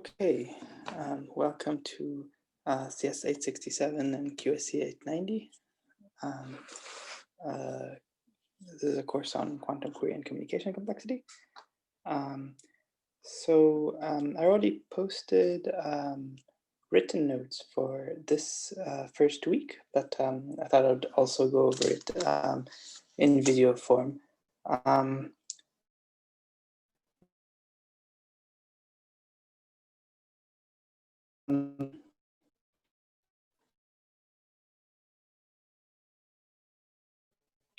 Okay, welcome to CS 867 and QSC 890. This is a course on quantum query and communication complexity. I already posted written notes for this first week, but I thought I'd also go over it in video form.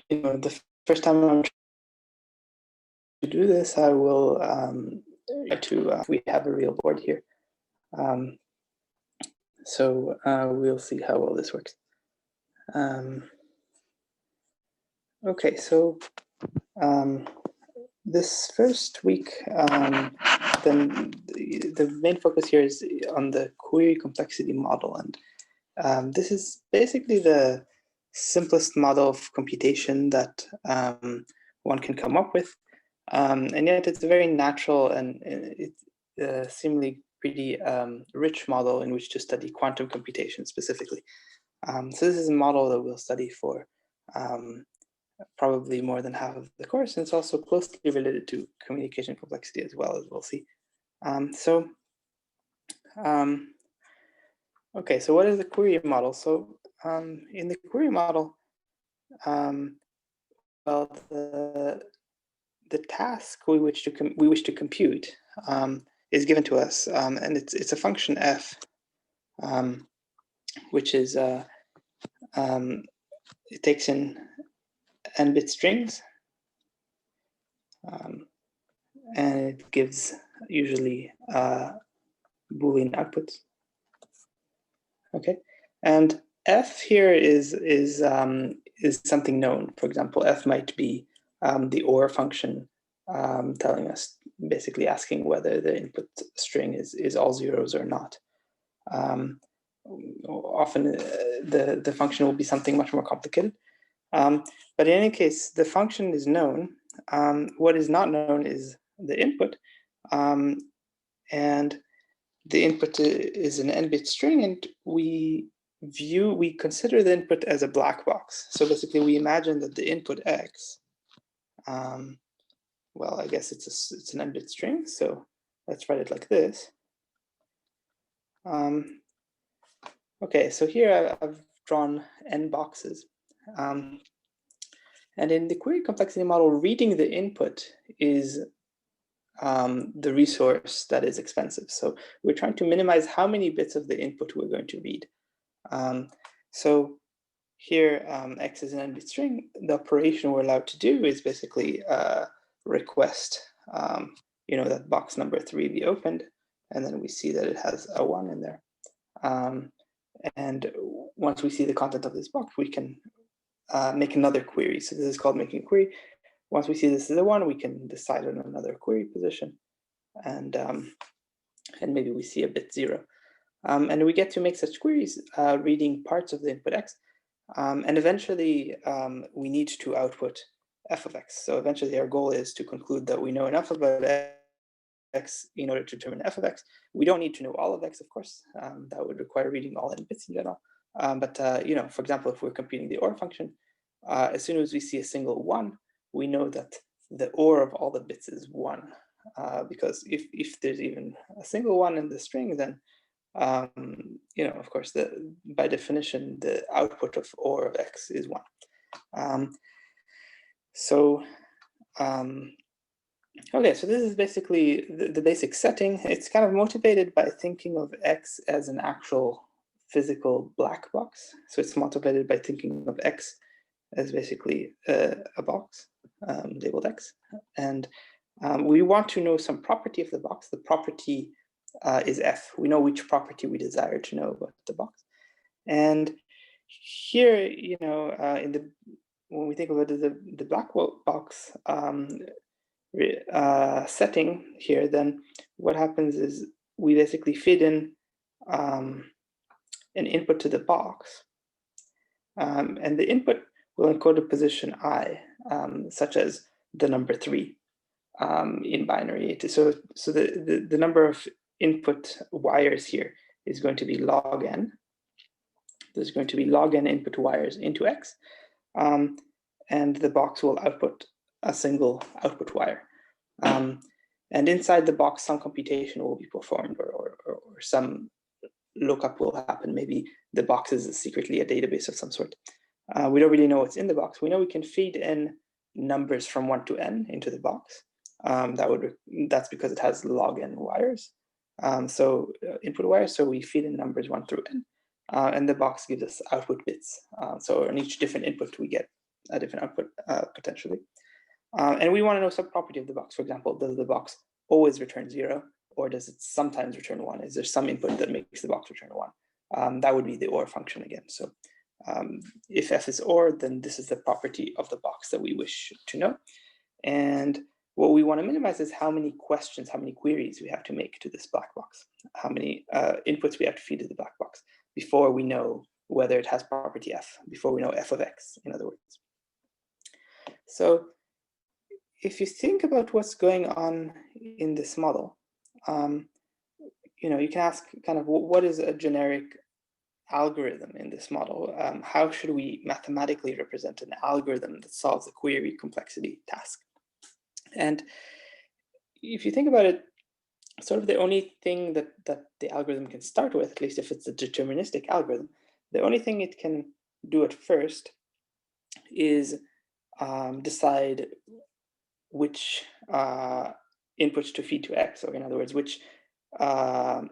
The first time I'm to do this, I will we have a real board here. We'll see how well this works. Okay, so this first week, then the main focus here is on the query complexity model, and this is basically the simplest model of computation that one can come up with, and yet it's a very natural and it's seemingly pretty rich model in which to study quantum computation specifically. So this is a model that we'll study for probably more than half of the course, and it's also closely related to communication complexity as well, as we'll see. Okay, so what is the query model? So in the query model, well, the task we wish to compute is given to us, and it's a function f, which is it takes in n-bit strings, and it gives usually Boolean outputs. Okay, and f here is something known. For example, f might be the OR function telling us, basically asking whether the input string is all zeros or not. Often the function will be something much more complicated. But in any case, the function is known. What is not known is the input. And the input is an n-bit string, and we consider the input as a black box. So basically, we imagine that the input x, well, I guess it's an n-bit string, so let's write it like this. Okay, so here I've drawn n boxes. And in the query complexity model, reading the input is the resource that is expensive. So we're trying to minimize how many bits of the input we're going to read. So here, x is an n-bit string. The operation we're allowed to do is basically request, that box number 3 be opened, and then we see that it has a 1 in there. And once we see the content of this box, we can make another query. So this is called making a query. Once we see this is a 1, we can decide on another query position, and maybe we see a bit 0. And we get to make such queries reading parts of the input x, and eventually we need to output f of x. So eventually our goal is to conclude that we know enough about x in order to determine f of x. We don't need to know all of x, of course. That would require reading all n bits in general. But for example, if we're computing the OR function, as soon as we see a single 1, we know that the OR of all the bits is 1, because if there's even a single 1 in the string, then of course, by definition, the output of OR of x is 1. Okay, so this is basically the basic setting. It's kind of motivated by thinking of x as an actual physical black box. So it's motivated by thinking of x as basically a box labeled x. And we want to know some property of the box. The property is f. We know which property we desire to know about the box. And here, when we think about the black box setting here, then what happens is we basically feed in an input to the box, and the input will encode a position I, such as the number 3 in binary. So the number of input wires here is going to be log n. There's going to be log n input wires into X, and the box will output a single output wire. And inside the box, some computation will be performed, or some lookup will happen. Maybe the box is secretly a database of some sort. We don't really know what's in the box. We know we can feed in numbers from 1 to n into the box. That's because it has log n wires. Input wires, so we feed in numbers 1 through n, and the box gives us output bits. So on each different input, we get a different output potentially. And we want to know some property of the box. For example, does the box always return 0, or does it sometimes return 1? Is there some input that makes the box return 1? That would be the OR function again. So if f is OR, then this is the property of the box that we wish to know. And what we want to minimize is how many questions, how many queries we have to make to this black box, how many inputs we have to feed to the black box before we know whether it has property f, before we know f of x, in other words. So if you think about what's going on in this model, you can ask kind of what is a generic algorithm in this model? How should we mathematically represent an algorithm that solves a query complexity task? And if you think about it, sort of the only thing that the algorithm can start with, at least if it's a deterministic algorithm, the only thing it can do at first is decide which inputs to feed to X, or in other words, which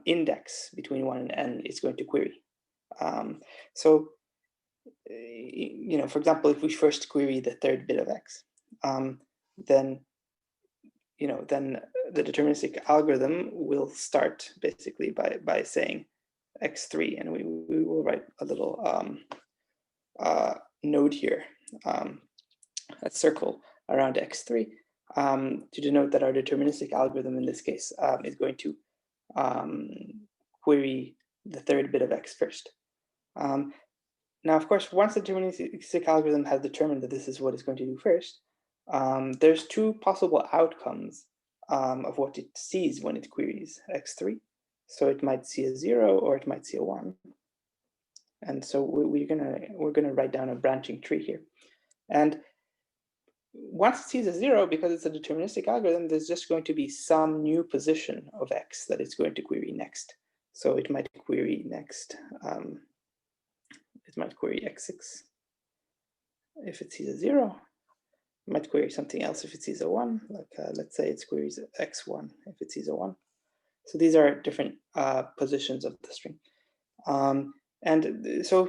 index between 1 and n is going to query. So, for example, if we first query the third bit of X, then the deterministic algorithm will start basically by saying x3, and we will write a little node here, a circle around x3, to denote that our deterministic algorithm in this case is going to query the third bit of X first. Now, of course, once the deterministic algorithm has determined that this is what it's going to do first, there's two possible outcomes of what it sees when it queries x3. So it might see a 0 or it might see a 1. And so we're gonna write down a branching tree here. And once it sees a 0, because it's a deterministic algorithm, there's just going to be some new position of X that it's going to query next. So it might query next, it might query x6 if it sees a 0. It might query something else if it sees a 1, like let's say it queries x1 if it sees a 1. So these are different positions of the string. And so,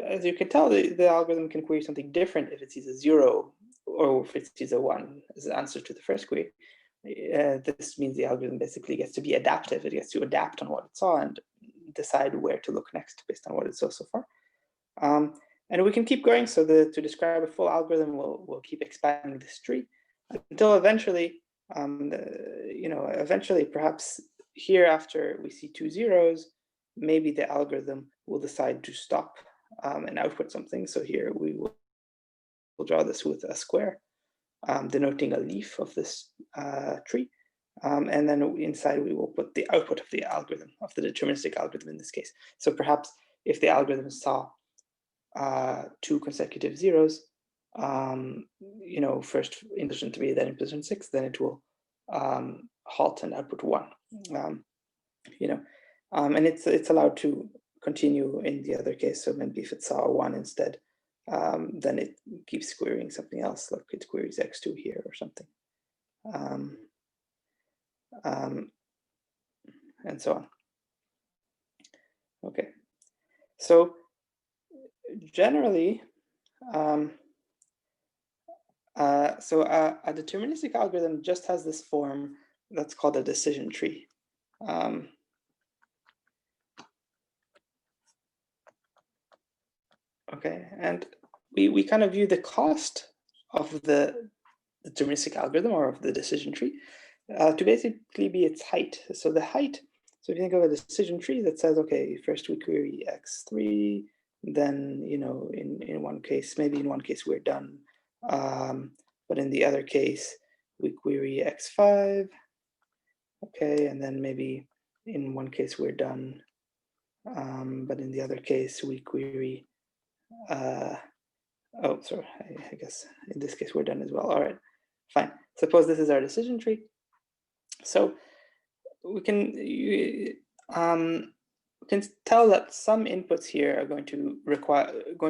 as you can tell, the algorithm can query something different if it sees a 0 or if it sees a 1 as the answer to the first query. This means the algorithm basically gets to be adaptive. It gets to adapt on what it saw and decide where to look next based on what it saw so far. And we can keep going. So to describe a full algorithm, we'll keep expanding this tree until eventually, eventually perhaps here after we see 2 zeros, maybe the algorithm will decide to stop and output something. So here we'll draw this with a square, denoting a leaf of this tree. And then inside we will put the output of the algorithm, of the deterministic algorithm in this case. So perhaps if the algorithm saw 2 consecutive zeros, first in position 3, then in position 6, then it will halt and output 1. And it's allowed to continue in the other case. So maybe if it saw 1 instead, then it keeps querying something else, like it queries x2 here or something, and so on. Okay, so generally, a deterministic algorithm just has this form that's called a decision tree. Okay, and we kind of view the cost of the deterministic algorithm or of the decision tree to basically be its height. So the height, so if you think of a decision tree that says, okay, first we query x3, then, in one case, maybe in one case we're done, but in the other case, we query x5, okay, and then maybe in one case we're done, but in the other case we query, oh, sorry, I guess in this case we're done as well. All right, fine. Suppose this is our decision tree. So we can tell that some inputs here are going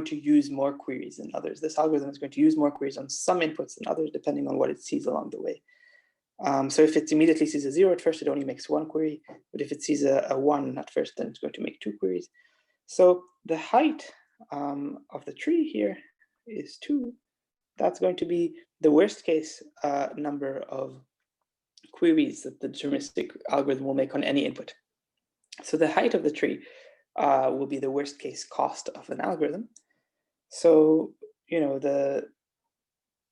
to use more queries than others. This algorithm is going to use more queries on some inputs than others, depending on what it sees along the way. So if it immediately sees a 0 at first, it only makes one query. But if it sees a 1 at first, then it's going to make 2 queries. So the height of the tree here is 2. That's going to be the worst case number of queries that the deterministic algorithm will make on any input. So the height of the tree will be the worst case cost of an algorithm. So, you know,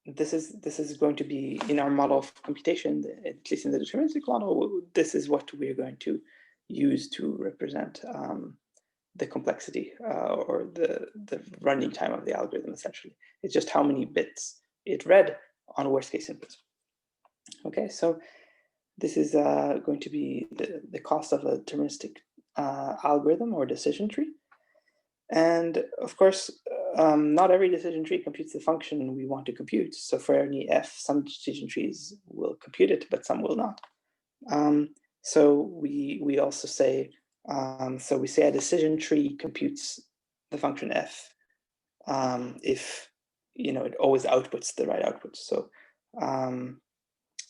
this is going to be in our model of computation, at least in the deterministic model, this is what we're going to use to represent the complexity or the running time of the algorithm, essentially. It's just how many bits it read on worst case inputs. Okay, so this is going to be the cost of a deterministic algorithm or decision tree. And of course, not every decision tree computes the function we want to compute. So for any f, some decision trees will compute it, but some will not. So we also say, so we say a decision tree computes the function f if, you know, it always outputs the right output. So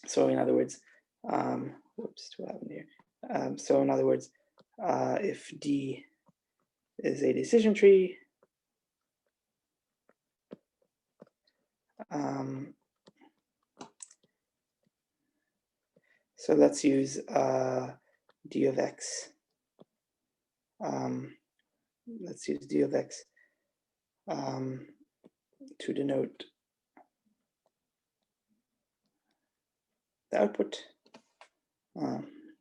so in other words, whoops, what happened here? So in other words, if D is a decision tree, so let's use D of x. Let's use D of x to denote the output.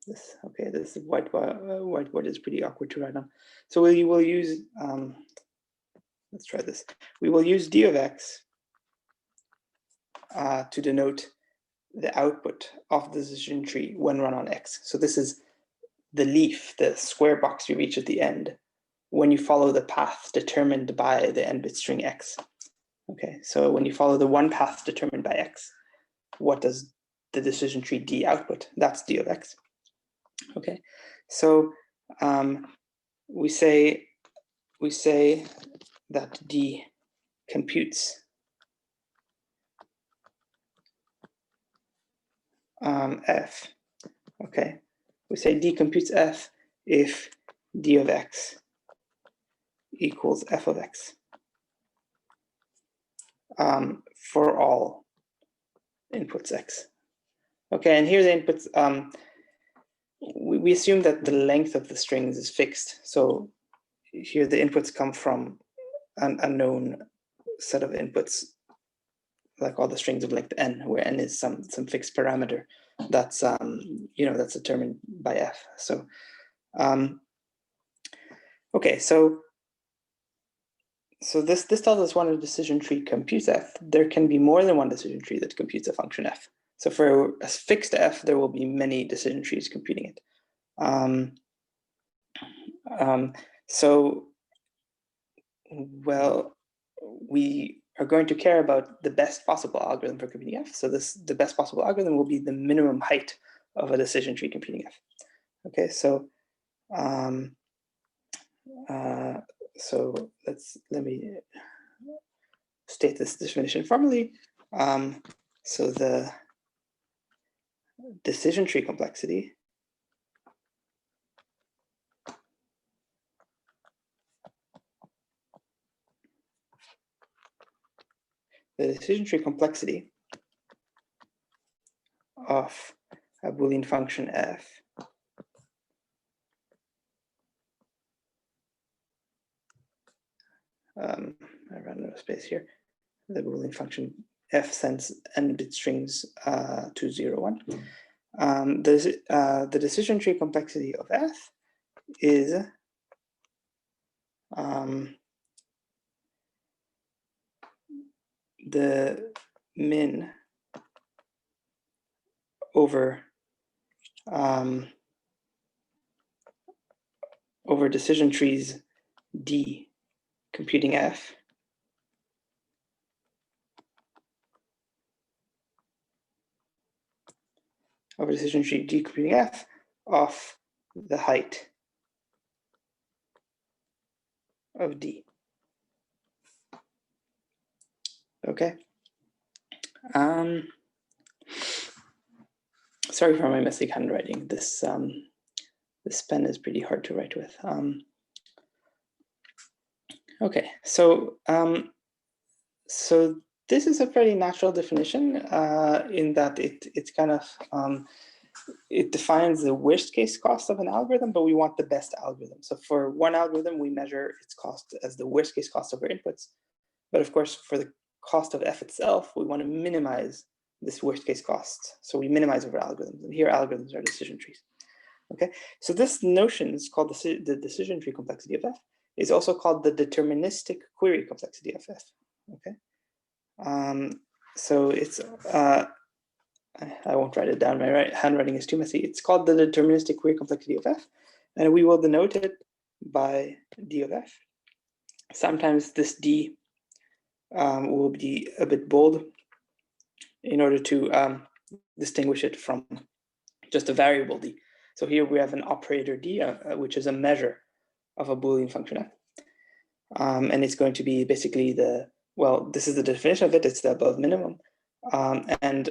This whiteboard is pretty awkward to write on. So we will use, let's try this. We will use D of x to denote the output of the decision tree when run on x. So this is the leaf, the square box you reach at the end when you follow the path determined by the n-bit string x. Okay, so when you follow the one path determined by x, what does the decision tree D output? That's D of x. Okay, so we say that D computes f. Okay, we say D computes f if D of x equals f of x for all inputs x. Okay, and here the inputs, we assume that the length of the strings is fixed. So here the inputs come from an unknown set of inputs, like all the strings of length n, where n is some fixed parameter that's you know, that's determined by f. So okay, so this tells us when a decision tree computes f, there can be more than one decision tree that computes a function f. So for a fixed f, there will be many decision trees computing it. So, well, we are going to care about the best possible algorithm for computing f. So the best possible algorithm will be the minimum height of a decision tree computing f. Okay, so let me state this definition formally. So the decision tree complexity of a Boolean function f I ran out of space here. The Boolean function f sends n-bit strings to 0, 1. The decision tree complexity of f is the min over over decision trees D computing F over decision tree D computing F of the height of D. Okay. Sorry for my messy handwriting. This pen is pretty hard to write with. Okay, so this is a pretty natural definition in that it's kind of it defines the worst case cost of an algorithm, but we want the best algorithm. So for one algorithm, we measure its cost as the worst case cost of our inputs. But of course, for the cost of F itself, we want to minimize this worst case cost. So we minimize over algorithms. And here algorithms are decision trees. Okay, so this notion is called the decision tree complexity of F. It's also called the deterministic query complexity of F. Okay, so it's I won't write it down. My handwriting is too messy. It's called the deterministic query complexity of F, and we will denote it by D of F. Sometimes this D will be a bit bold in order to distinguish it from just a variable D. So here we have an operator D, which is a measure of a Boolean function F. And it's going to be basically this is the definition of it, it's the above minimum. And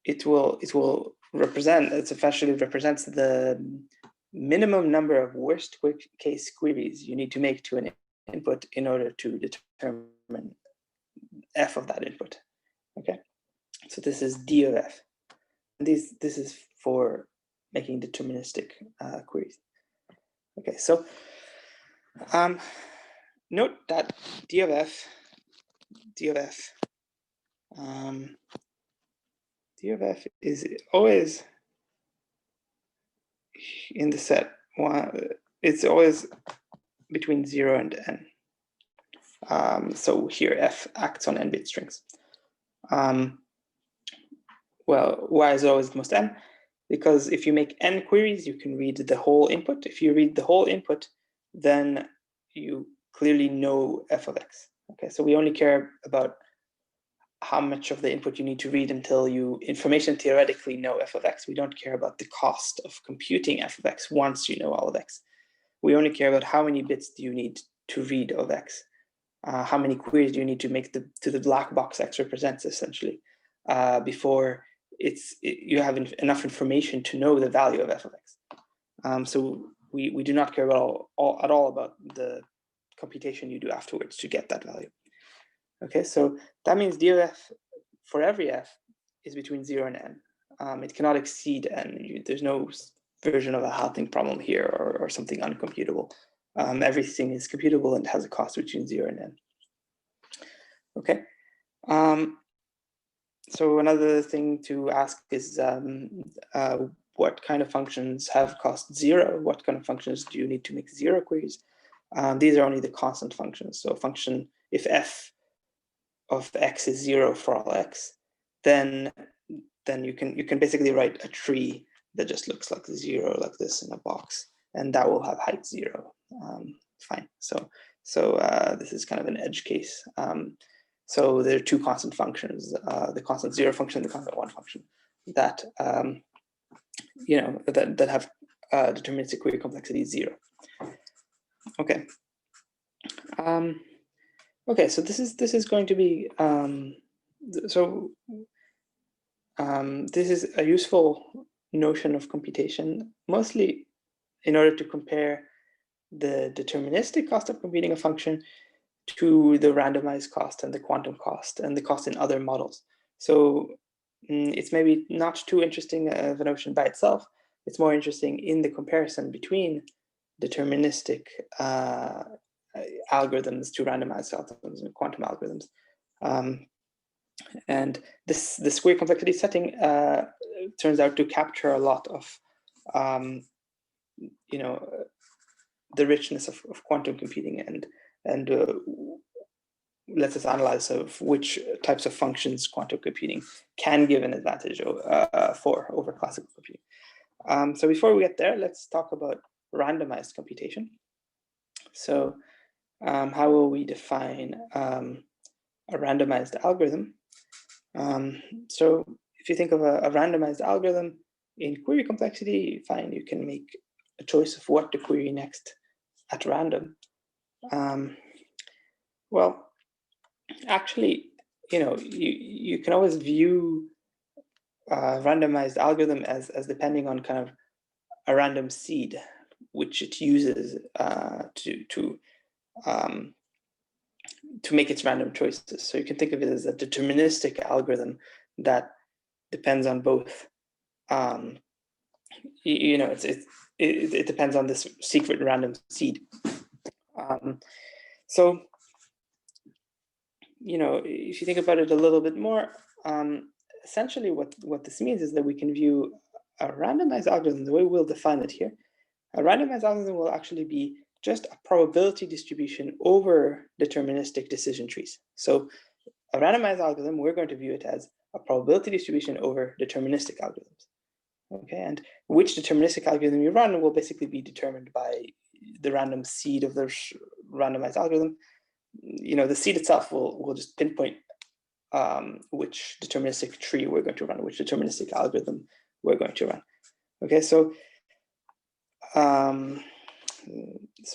it will represent, it essentially represents the minimum number of worst case queries you need to make to an input in order to determine F of that input. Okay, so this is D of F. And this is for making deterministic queries. Okay, so note that D of F is always in the set. It's always between 0 and n. So here F acts on n-bit strings. Well, why is it always the most n? Because if you make n queries, you can read the whole input. If you read the whole input, then you clearly know F of x. Okay, so we only care about how much of the input you need to read until you information theoretically know F of x. We don't care about the cost of computing F of x once you know all of x. We only care about how many bits do you need to read of x. How many queries do you need to make to the black box x represents, essentially, before you have enough information to know the value of F of x. So we do not care at all about the computation you do afterwards to get that value. Okay, so that means D of F for every F is between 0 and n. It cannot exceed n. There's no version of a halving problem here or something uncomputable. Everything is computable and has a cost between 0 and n. Okay. So another thing to ask is what kind of functions have cost 0? What kind of functions do you need to make 0 queries? These are only the constant functions. So function, if f of x is 0 for all x, then you can basically write a tree that just looks like 0, like this in a box, and that will have height 0. Fine. So this is kind of an edge case. So there are two constant functions: the constant 0 function, the constant 1 function, that that have deterministic query complexity 0. Okay. Okay, so this is going to be this is a useful notion of computation, mostly in order to compare the deterministic cost of computing a function to the randomized cost and the quantum cost and the cost in other models. So it's maybe not too interesting of a notion by itself. It's more interesting in the comparison between deterministic algorithms to randomized algorithms and quantum algorithms. And this query complexity setting turns out to capture a lot of the richness of quantum computing and lets us analyze of which types of functions quantum computing can give an advantage over classical computing. So before we get there, let's talk about randomized computation. So how will we define a randomized algorithm? So if you think of a randomized algorithm in query complexity, fine, you can make a choice of what to query next at random. Well, actually, you can always view a randomized algorithm as depending on kind of a random seed, which it uses to make its random choices. So you can think of it as a deterministic algorithm that depends on both. It depends on this secret random seed. So if you think about it a little bit more, essentially what this means is that we can view a randomized algorithm, the way we'll define it here. A randomized algorithm will actually be just a probability distribution over deterministic decision trees. So a randomized algorithm, we're going to view it as a probability distribution over deterministic algorithms. Okay, and which deterministic algorithm you run will basically be determined by the random seed of the randomized algorithm. The seed itself will just pinpoint which deterministic tree we're going to run, which deterministic algorithm we're going to run. Okay, so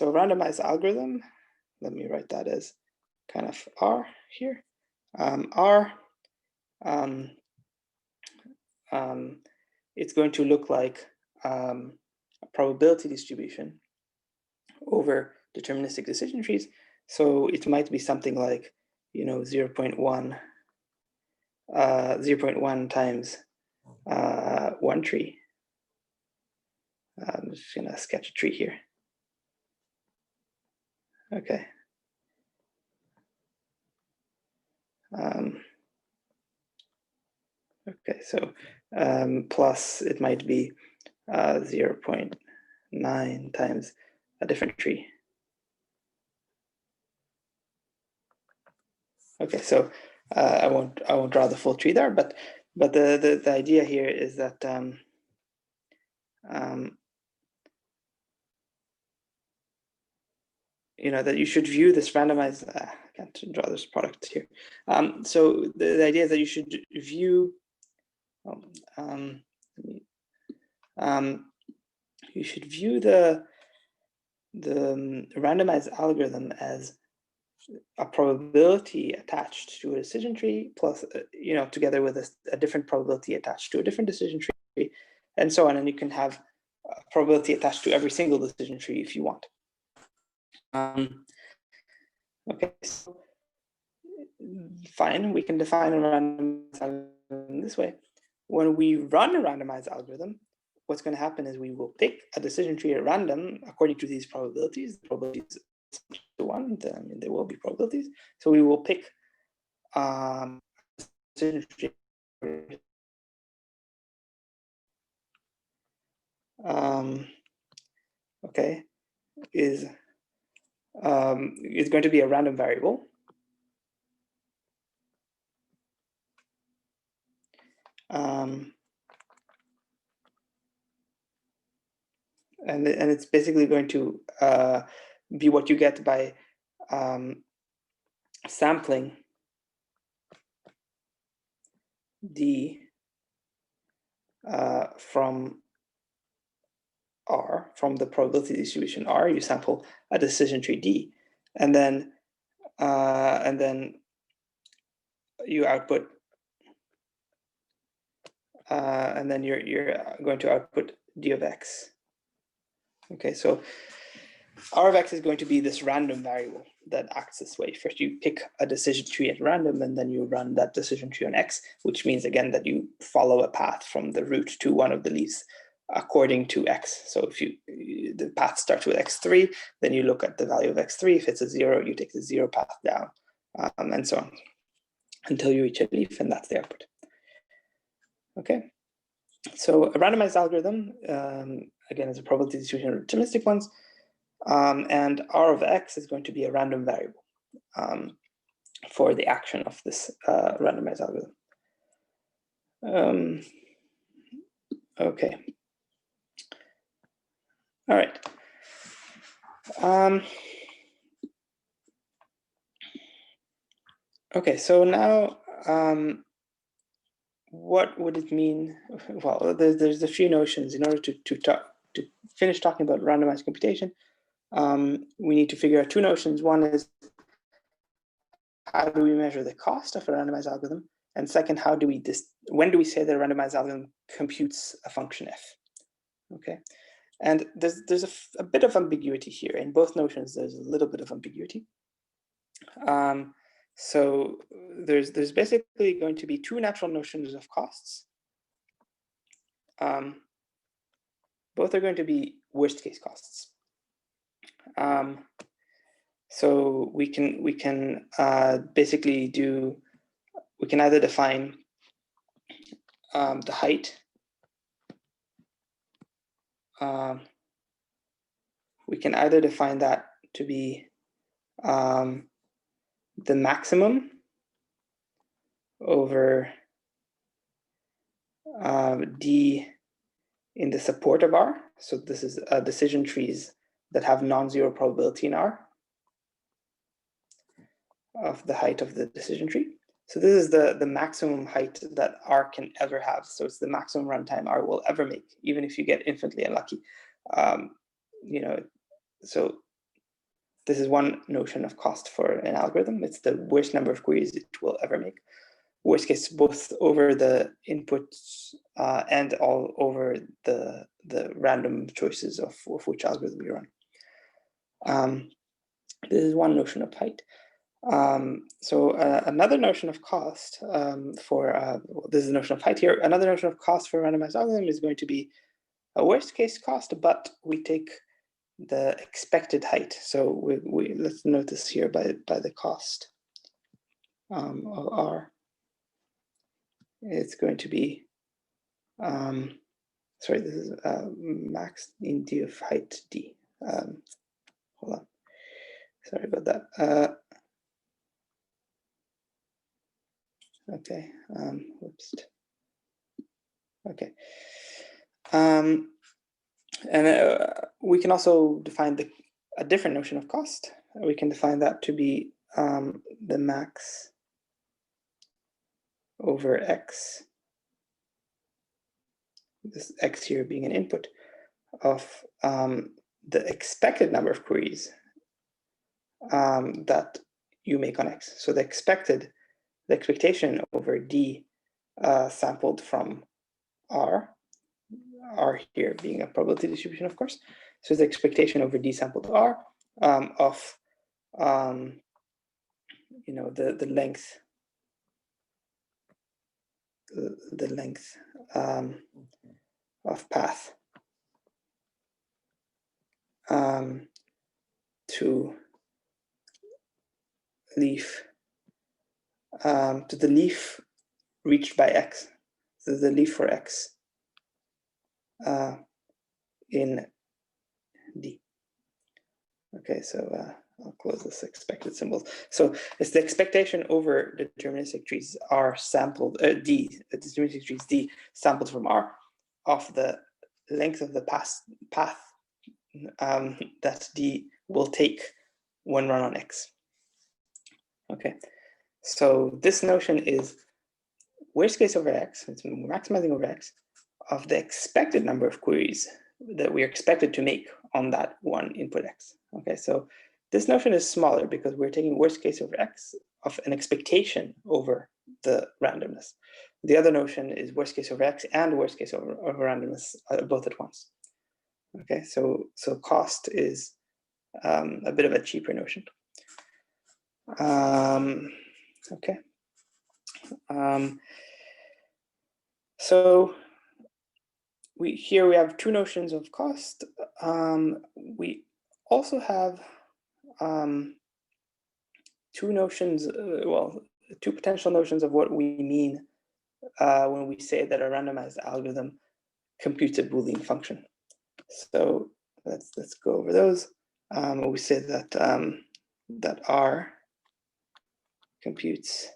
randomized algorithm, let me write that as kind of R here. R, it's going to look like a probability distribution over deterministic decision trees. So it might be something like 0.1 times one tree. I'm just gonna sketch a tree here. Okay. Okay, so plus it might be 0.9 times a different tree. Okay, so I won't draw the full tree there, but the idea here is that that you should view this randomized. I can't draw this product here. So the idea is that you should view. You should view the randomized algorithm as a probability attached to a decision tree plus, together with a different probability attached to a different decision tree, and so on. And you can have a probability attached to every single decision tree if you want. Okay, so fine, we can define a randomized algorithm this way. When we run a randomized algorithm, what's going to happen is we will pick a decision tree at random according to these probabilities. The probabilities to one, there will be probabilities. So we will pick decision tree. Okay, is going to be a random variable. And it's basically going to be what you get by sampling D from R, from the probability distribution R. You sample a decision tree D, and then you output, and then you're going to output D of X. Okay, so R of X is going to be this random variable that acts this way. First, you pick a decision tree at random, and then you run that decision tree on X, which means, again, that you follow a path from the root to one of the leaves according to X. So if the path starts with X3, then you look at the value of X3. If it's a 0, you take the 0 path down, and so on, until you reach a leaf, and that's the output. Okay, so a randomized algorithm, again, is a probability distribution of deterministic ones. And R of X is going to be a random variable for the action of this randomized algorithm. Okay. All right. Okay, so now what would it mean? Well, there's a few notions. In order to finish talking about randomized computation, we need to figure out two notions. One is, how do we measure the cost of a randomized algorithm? And second, when do we say that a randomized algorithm computes a function f? Okay, and there's a bit of ambiguity here. In both notions, there's a little bit of ambiguity. So there's basically going to be two natural notions of costs. Both are going to be worst case costs. So we can basically we can either define the height. We can either define that to be the maximum over d in the support of R. So this is decision trees that have non-zero probability in R of the height of the decision tree. So this is the maximum height that R can ever have. So it's the maximum runtime R will ever make, even if you get infinitely unlucky. So this is one notion of cost for an algorithm. It's the worst number of queries it will ever make. Worst case, both over the inputs and all over the random choices of which algorithm you run. This is one notion of height. So another notion of cost this is the notion of height here. Another notion of cost for a randomized algorithm is going to be a worst case cost, but we take the expected height. So let's note this here by the cost of R. It's going to be, sorry, this is max in D of height D. Hold on, sorry about that. Okay, whoops. Okay. And we can also define a different notion of cost. We can define that to be the max over x, this x here being an input, of the expected number of queries that you make on x. So the expectation over d sampled from R here being a probability distribution, of course. So the expectation over d sampled R of the length of path to leaf to the leaf reached by x. So the leaf for x in D. Okay, so I'll close this expected symbols. So it's the expectation over deterministic trees R sampled, deterministic trees D sampled from R of the length of the path that D will take when run on X. Okay, so this notion is worst case over X, it's maximizing over X, of the expected number of queries that we are expected to make on that one input X. Okay, so this notion is smaller because we're taking worst case over X of an expectation over the randomness. The other notion is worst case over X and worst case over randomness both at once. Okay, so cost is a bit of a cheaper notion. Okay. So here we have two notions of cost. We also have two notions, two potential notions of what we mean when we say that a randomized algorithm computes a Boolean function. So let's go over those. We say that that R computes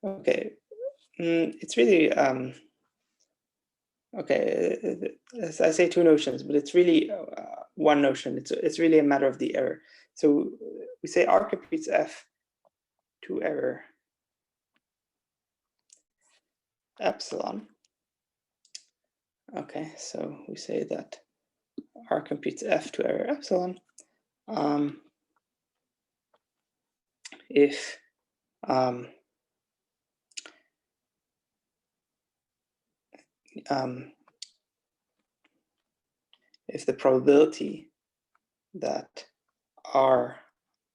okay. It's really Okay, I say two notions, but it's really one notion. It's really a matter of the error. So we say R computes F to error epsilon. Okay, so we say that R computes F to error epsilon if the probability that R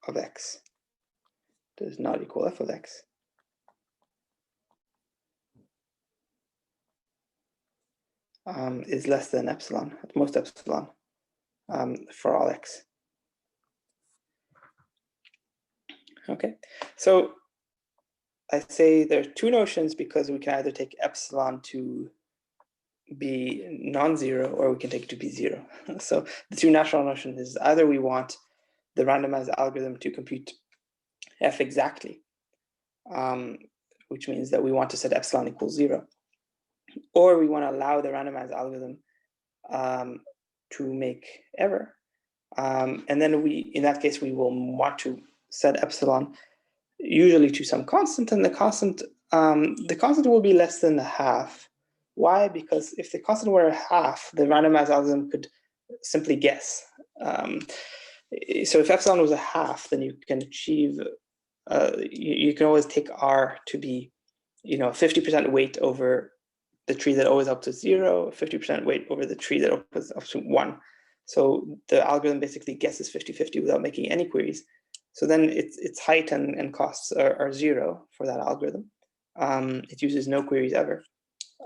of X does not equal F of X is less than epsilon, at most epsilon, for all X. Okay, so I say there are two notions because we can either take epsilon to be non-zero or we can take it to be zero. So the two natural notions is either we want the randomized algorithm to compute F exactly, which means that we want to set epsilon equals 0, or we want to allow the randomized algorithm to make error. And then in that case, we will want to set epsilon usually to some constant, and the constant will be less than a half. Why? Because if the constant were a half, the randomized algorithm could simply guess. So if epsilon was a half, then you can achieve, you can always take R to be, 50% weight over the tree that always up to 0, 50% weight over the tree that opens up to 1. So the algorithm basically guesses 50-50 without making any queries. So then its height and costs are 0 for that algorithm. It uses no queries ever,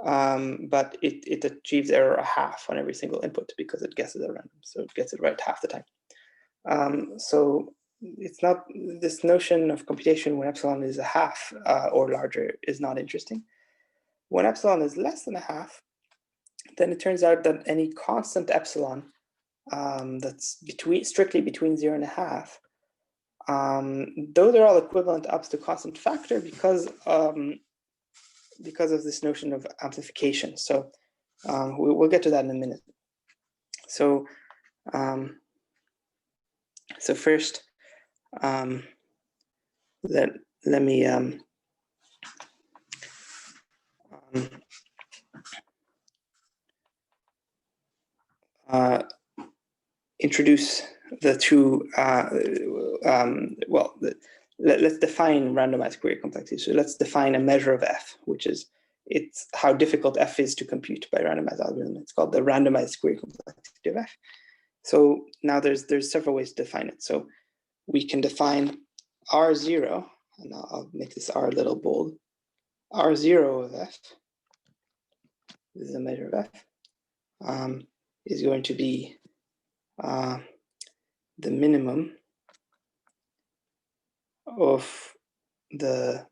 but it achieves error a half on every single input because it guesses at random. So it gets it right half the time. So it's not, this notion of computation when epsilon is a half or larger is not interesting. When epsilon is less than a half, then it turns out that any constant epsilon that's strictly between 0 and a half, those are all equivalent ups to constant factor because of this notion of amplification. So we'll get to that in a minute. So first, let me introduce the two. Let's define randomized query complexity. So let's define a measure of F, which is it's how difficult F is to compute by randomized algorithm. It's called the randomized query complexity of F. So now there's several ways to define it. So we can define R0, and I'll make this R a little bold. R0 of F, this is a measure of F, is going to be the minimum of the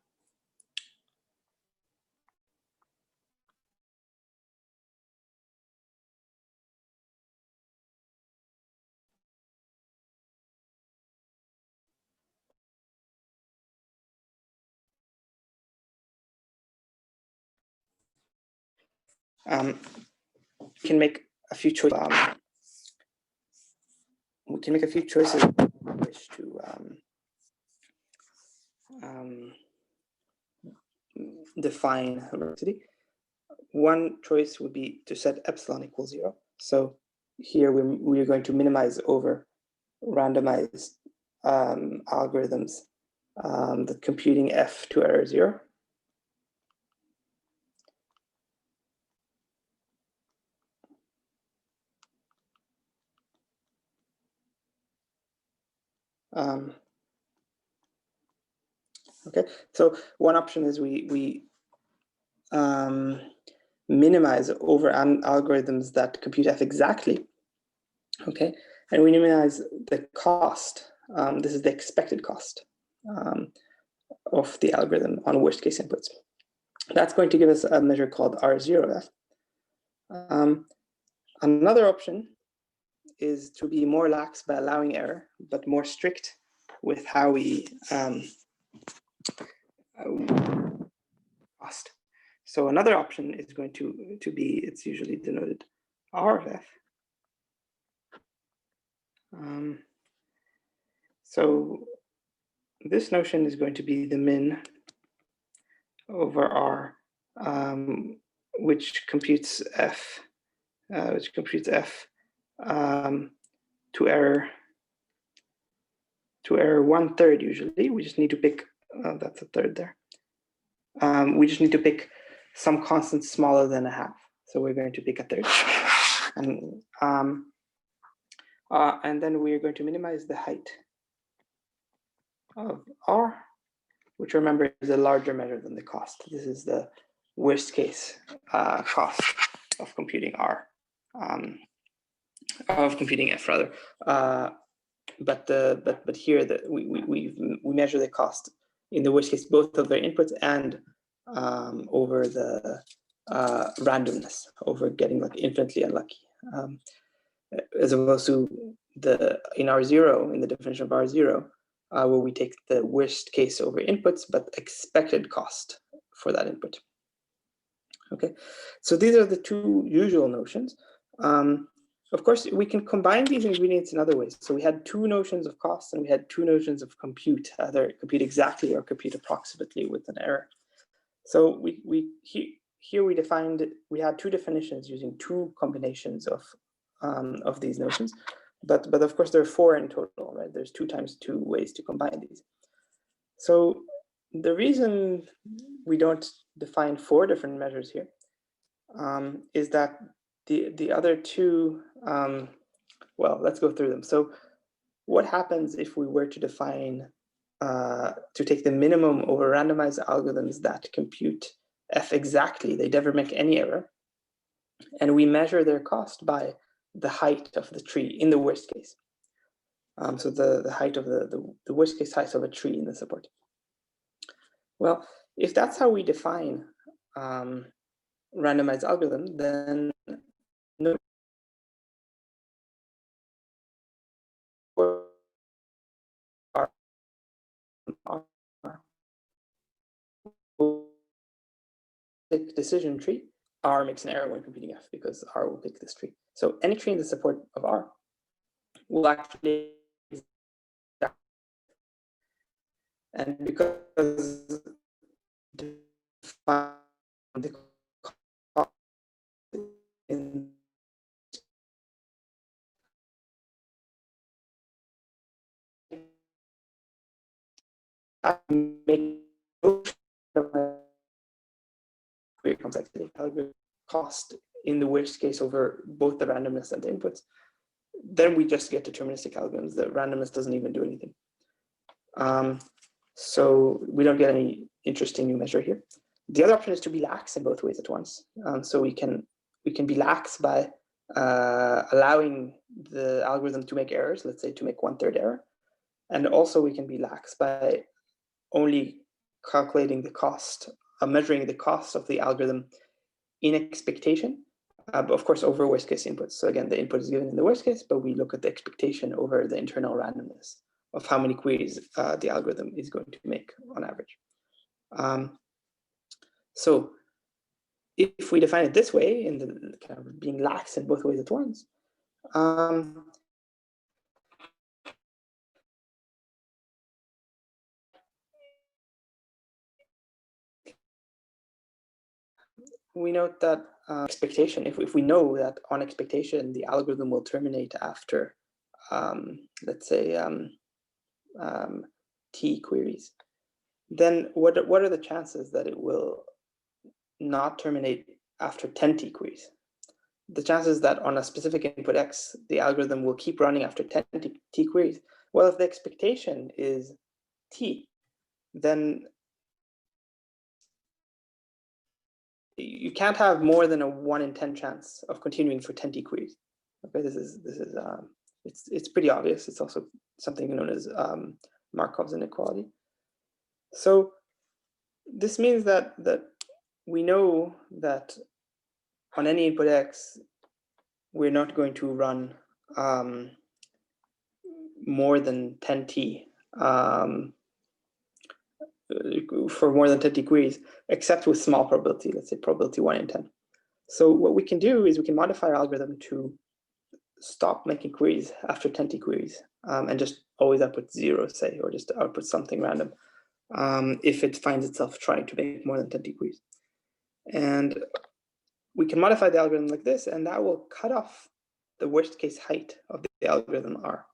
we can make a few choices. We can make a few choices if we wish to define velocity. One choice would be to set epsilon equals 0. So here we're going to minimize over randomized algorithms the computing F to error 0. Okay, so one option is we minimize over algorithms that compute F exactly. Okay, and we minimize the cost. This is the expected cost of the algorithm on worst case inputs. That's going to give us a measure called R0F. Another option is to be more lax by allowing error, but more strict with how we cost. So another option is going to be, it's usually denoted R of F. So this notion is going to be the min over R, which computes F, to error 1/3 usually. We just need to pick, that's a third there. We just need to pick some constant smaller than a half. So we're going to pick a third. And then we're going to minimize the height of R, which remember is a larger measure than the cost. This is the worst case cost of computing R, of computing F rather. But here we measure the cost in the worst case both of their inputs and over the randomness, over getting like infinitely unlucky, as opposed to in R0, in the definition of R0, where we take the worst case over inputs but expected cost for that input. Okay, so these are the two usual notions. Of course, we can combine these ingredients in other ways. So we had two notions of cost and we had two notions of compute, either compute exactly or compute approximately with an error. So here we had two definitions using two combinations of these notions, but of course there are four in total, right? There's 2 times 2 ways to combine these. So the reason we don't define 4 different measures here is that the other two, well, let's go through them. So what happens if we were to define, to take the minimum over randomized algorithms that compute F exactly, they never make any error, and we measure their cost by the height of the tree in the worst case. So the height of the worst case height of a tree in the support. Well, if that's how we define randomized algorithm, then no decision tree, R makes an error when computing F because R will pick this tree. So any tree in the support of R will actually, and because the in make query complexity algorithm cost in the worst case over both the randomness and the inputs, then we just get deterministic algorithms. The randomness doesn't even do anything. So we don't get any interesting new measure here. The other option is to be lax in both ways at once. So we can be lax by allowing the algorithm to make errors, let's say to make 1/3 error. And also we can be lax by only calculating the cost, measuring the cost of the algorithm in expectation, but of course over worst case inputs. So again, the input is given in the worst case, but we look at the expectation over the internal randomness of how many queries the algorithm is going to make on average. So if we define it this way, in the kind of being lax in both ways at once, we note that expectation, if we know that on expectation, the algorithm will terminate after, let's say, T queries, then what are the chances that it will not terminate after 10 T queries? The chances that on a specific input X, the algorithm will keep running after 10 T queries. Well, if the expectation is T, then you can't have more than a 1 in 10 chance of continuing for 10 T queries. Okay, this is it's pretty obvious. It's also something known as Markov's inequality. So this means that we know that on any input X, we're not going to run more than 10 T for more than 10 queries, except with small probability, let's say probability 1 in 10. So what we can do is we can modify our algorithm to stop making queries after 10 queries and just always output 0, say, or just output something random if it finds itself trying to make more than 10 queries. And we can modify the algorithm like this, and that will cut off the worst case height of the algorithm R.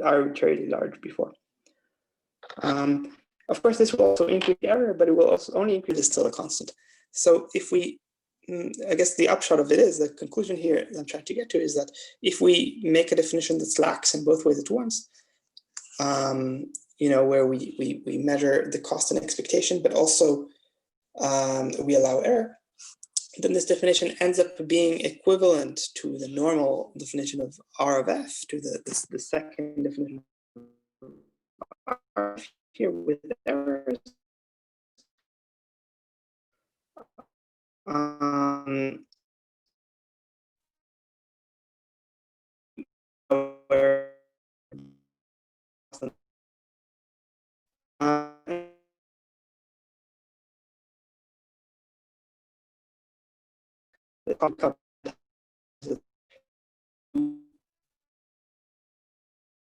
Arbitrarily large before. Of course, this will also increase the error, but it will also only increase is still a constant. So if we, I guess the upshot of it is, the conclusion here I'm trying to get to is that if we make a definition that's lax in both ways at once, where we measure the cost and expectation, but also we allow error, then this definition ends up being equivalent to the normal definition of R of F, to the second definition of R here with errors.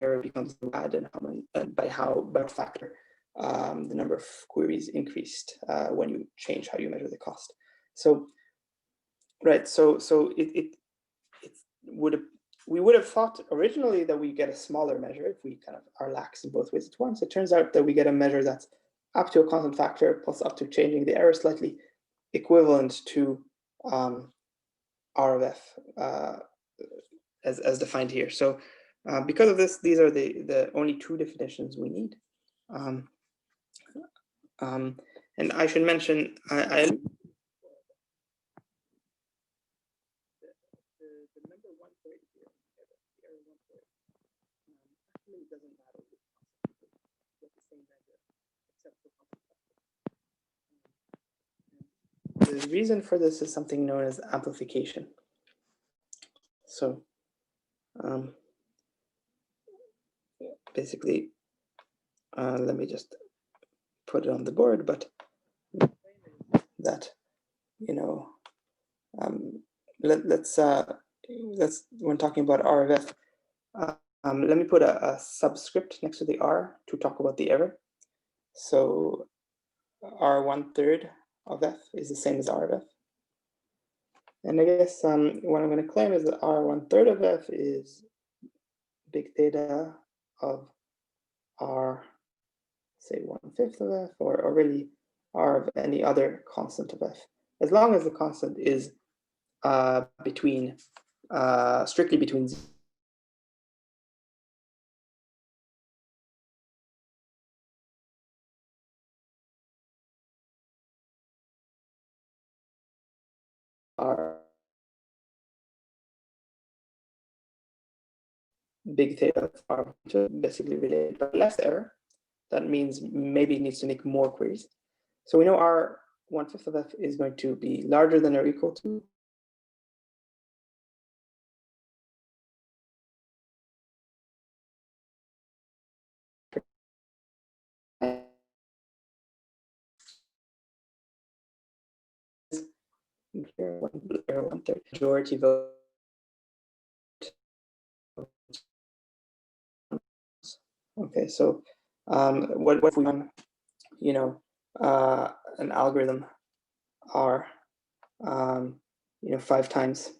Error becomes bad, and by what factor the number of queries increased when you change how you measure the cost. So, right. So we would have thought originally that we get a smaller measure if we kind of are lax in both ways at once. It turns out that we get a measure that's up to a constant factor plus up to changing the error slightly, equivalent to R of F as defined here. So because of this, these are the only two definitions we need. And I should mention, the number 1/3 here, the error 1/3, actually doesn't matter with the same measure, except for constant factor. The reason for this is something known as amplification. So basically, let me just put it on the board, but that, let's when talking about R of F, let me put a subscript next to the R to talk about the error. So R 1/3 of F is the same as R of F. And I guess what I'm going to claim is that R 1/3 of F is big theta of R, say 1/5 of F, or really R of any other constant of F, as long as the constant is strictly between R big theta of R, basically related, but less error. That means maybe it needs to make more queries. So we know R 1/5 of F is going to be larger than or equal to here, 1/3 majority vote. Okay, so what if we run, an algorithm R, 5 times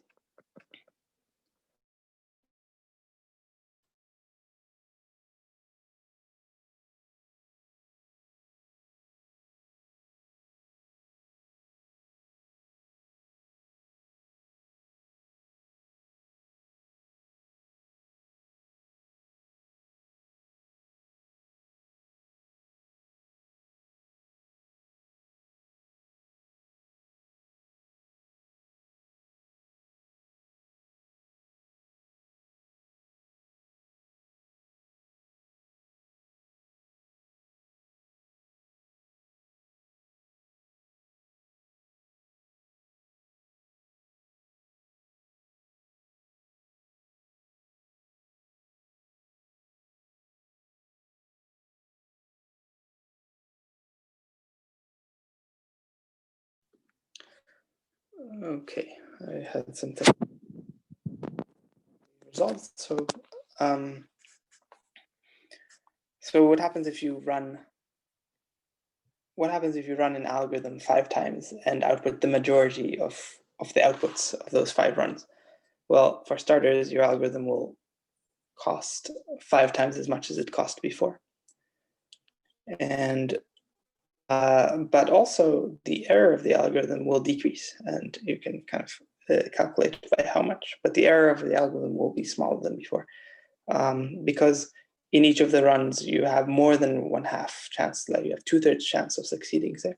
Okay, I had something results. So what happens if you run? What happens if you run an algorithm 5 times and output the majority of the outputs of those 5 runs? Well, for starters, your algorithm will cost 5 times as much as it cost before. And but also the error of the algorithm will decrease, and you can kind of calculate by how much, but the error of the algorithm will be smaller than before, because in each of the runs you have more than 1/2 chance, like you have 2/3 chance of succeeding, say.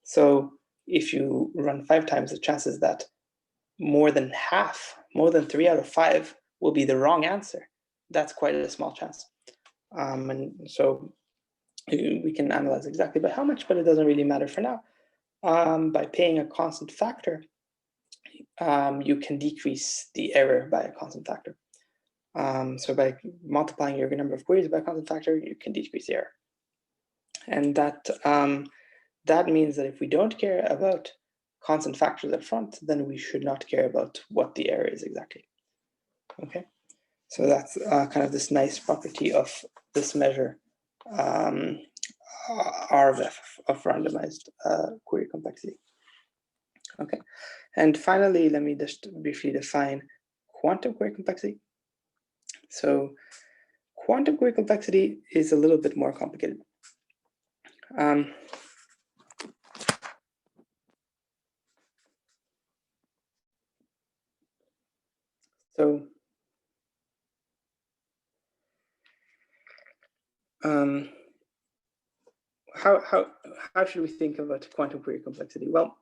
So if you run 5 times, the chances that more than half, more than 3 out of 5 will be the wrong answer. That's quite a small chance. And so we can analyze exactly by how much, but it doesn't really matter for now. By paying a constant factor, you can decrease the error by a constant factor. So by multiplying your number of queries by a constant factor, you can decrease the error. And that means that if we don't care about constant factors up front, then we should not care about what the error is exactly. Okay, so that's kind of this nice property of this measure, R of F of randomized query complexity. Okay, and finally, let me just briefly define quantum query complexity. So quantum query complexity is a little bit more complicated. So how should we think about quantum query complexity? Well,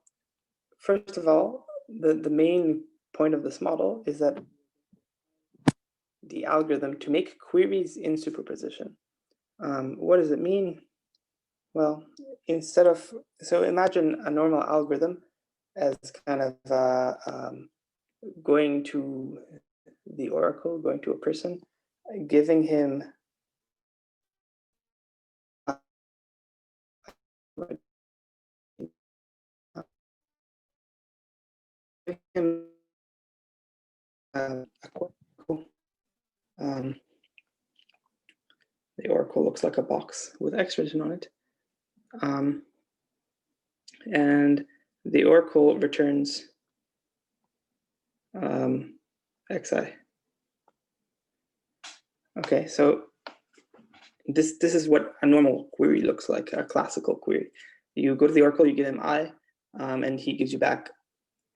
first of all, the main point of this model is that the algorithm to make queries in superposition. What does it mean? Well, so imagine a normal algorithm as kind of going to the oracle, going to a person, giving him the oracle looks like a box with X written on it. And the oracle returns xi. Okay, so this is what a normal query looks like, a classical query. You go to the oracle, you give him I, and he gives you back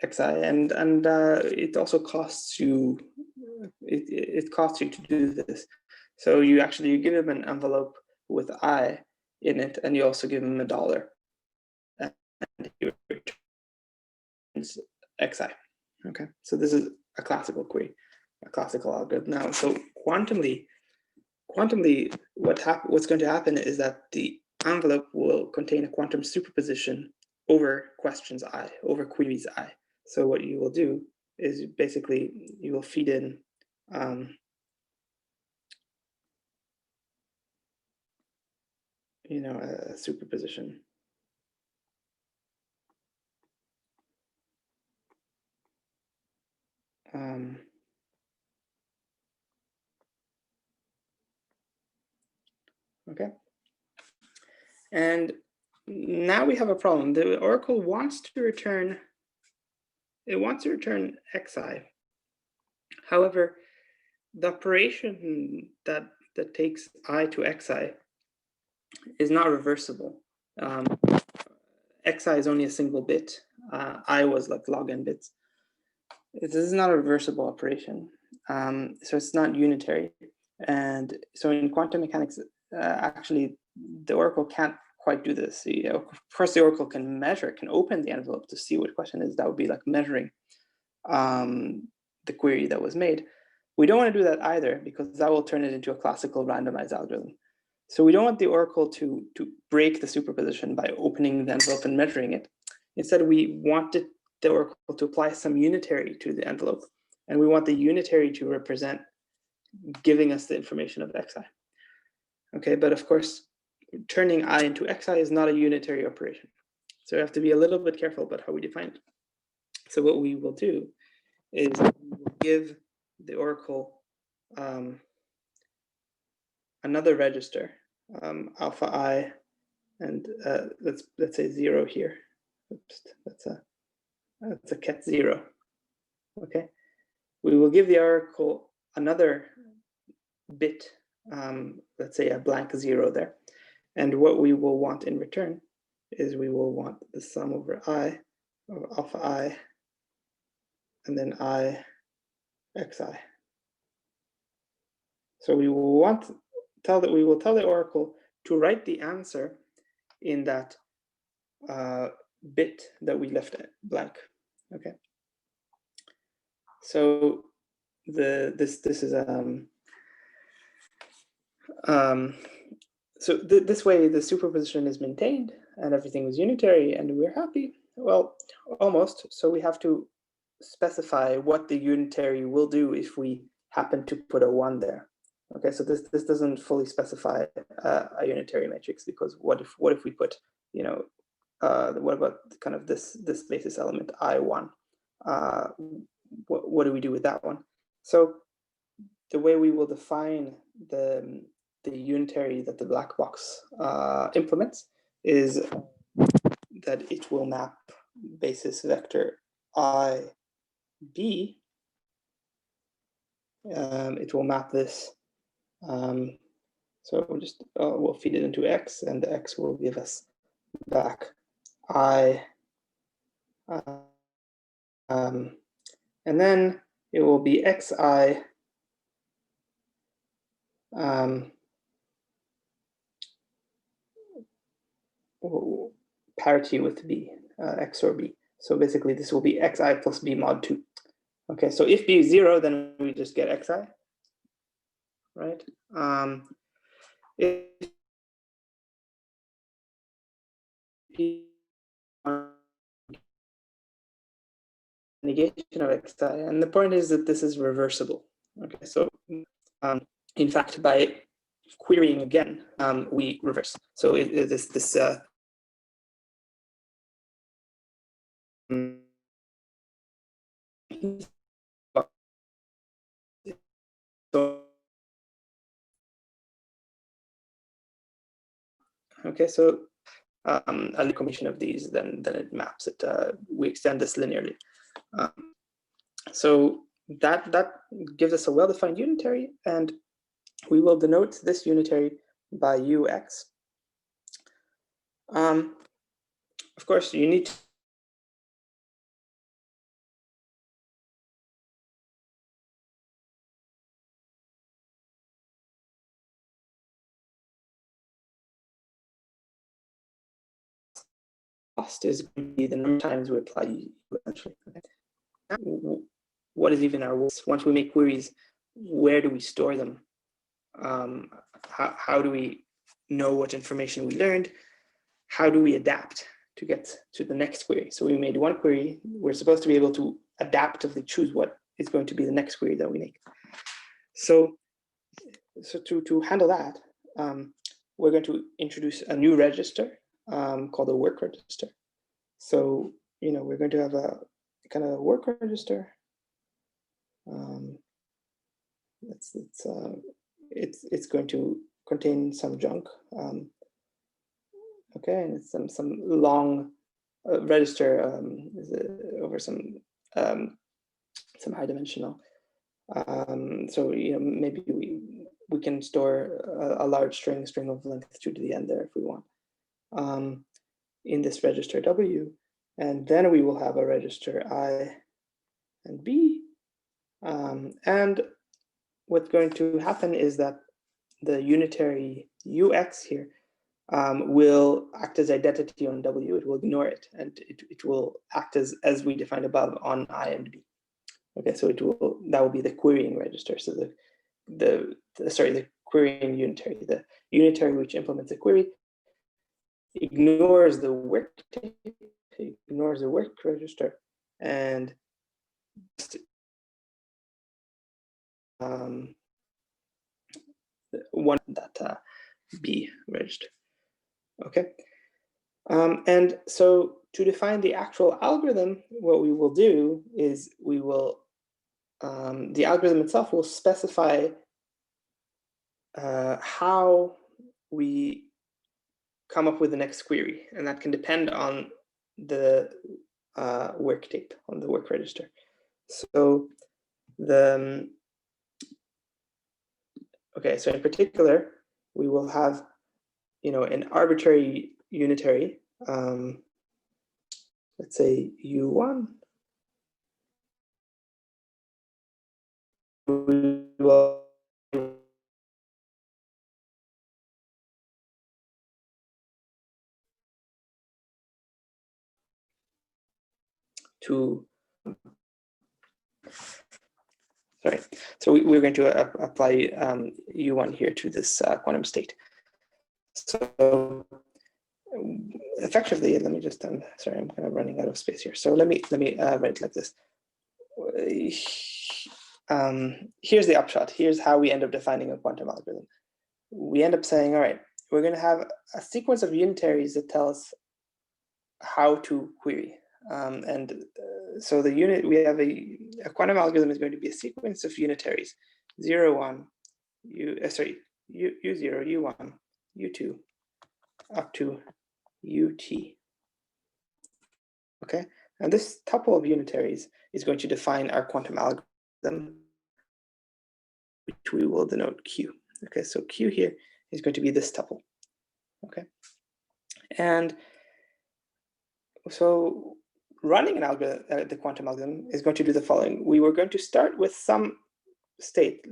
xi, and it also costs you. It costs you to do this. So you give him an envelope with I in it, and you also give him $1, and he returns xi. Okay, so this is a classical query, a classical algorithm. Now, so quantumly, what's going to happen is that the envelope will contain a quantum superposition over questions I, over queries I. So what you will do is basically you will feed in a superposition. Okay, and now we have a problem. The oracle wants to return. It wants to return xi. However, the operation that takes I to xi is not reversible. Xi is only a single bit. I was like log n bits. This is not a reversible operation, so it's not unitary. And so in quantum mechanics, actually, the oracle can't quite do this. Of course, the oracle can measure, can open the envelope to see what question is. That would be like measuring the query that was made. We don't want to do that either, because that will turn it into a classical randomized algorithm. So we don't want the oracle to break the superposition by opening the envelope and measuring it. Instead, we want the oracle to apply some unitary to the envelope, and we want the unitary to represent giving us the information of xi. Okay, but of course, turning I into xi is not a unitary operation. So we have to be a little bit careful about how we define it. So what we will do is we will give the oracle another register, alpha I, and let's say 0 here. Oops, that's a ket 0. Okay, we will give the oracle another bit, let's say a blank 0 there, and what we will want in return is we will want the sum over I of alpha I and then I xi. So we will tell the oracle to write the answer in that bit that we left blank. Okay. So this is this way the superposition is maintained and everything is unitary and we're happy. Well, almost. So we have to specify what the unitary will do if we happen to put a 1 there. Okay, so this doesn't fully specify a unitary matrix, because what if we put, you know, what about kind of this basis element I1? What do we do with that one? So the way we will define the unitary that the black box implements is that it will map basis vector IB. It will map this. So we'll feed it into X, and the X will give us back I. And then it will be XI parity with B, X or B. So basically this will be XI plus B mod 2. Okay, so if B is 0, then we just get XI, right? If negation of xi, and the point is that this is reversible. Okay, so in fact, by querying again, we reverse. So okay, so a combination of these, then it maps it. We extend this linearly. So that gives us a well-defined unitary, and we will denote this unitary by ux. Of course, you need to cost is going to be the number of times we apply U eventually. What is even our once we make queries, where do we store them? How do we know what information we learned? How do we adapt to get to the next query? So we made one query, we're supposed to be able to adaptively choose what is going to be the next query that we make. So to handle that, we're going to introduce a new register called a work register. So, you know, we're going to have a kind of work register. It's going to contain some junk. Okay, and it's some long register over some high dimensional. So, you know, maybe we can store a large string of length 2 to the n there if we want, in this register W, and then we will have a register I and B, and what's going to happen is that the unitary UX here will act as identity on W. It will ignore it, and it will act as we defined above on I and B. Okay, so that will be the querying register. So the querying unitary, the unitary which implements a query, ignores the work tape, ignores the work register, and one that B register. Okay, and so to define the actual algorithm, what we will do is we will, the algorithm itself will specify how we come up with the next query, and that can depend on the work tape, on the work register. So okay, so in particular, we will have, an arbitrary unitary, let's say U1. We will so we're going to apply U1 here to this quantum state. So effectively, let me just, sorry, I'm kind of running out of space here. So let me write it like this. Here's the upshot. Here's how we end up defining a quantum algorithm. We end up saying, all right, we're going to have a sequence of unitaries that tell us how to query. So the unit, we have a quantum algorithm is going to be a sequence of unitaries, 0, 1, U0, U1, U2, up to UT. Okay, and this tuple of unitaries is going to define our quantum algorithm, which we will denote Q. Okay, so Q here is going to be this tuple. Okay, and so running an algorithm, the quantum algorithm, is going to do the following. We were going to start with some state,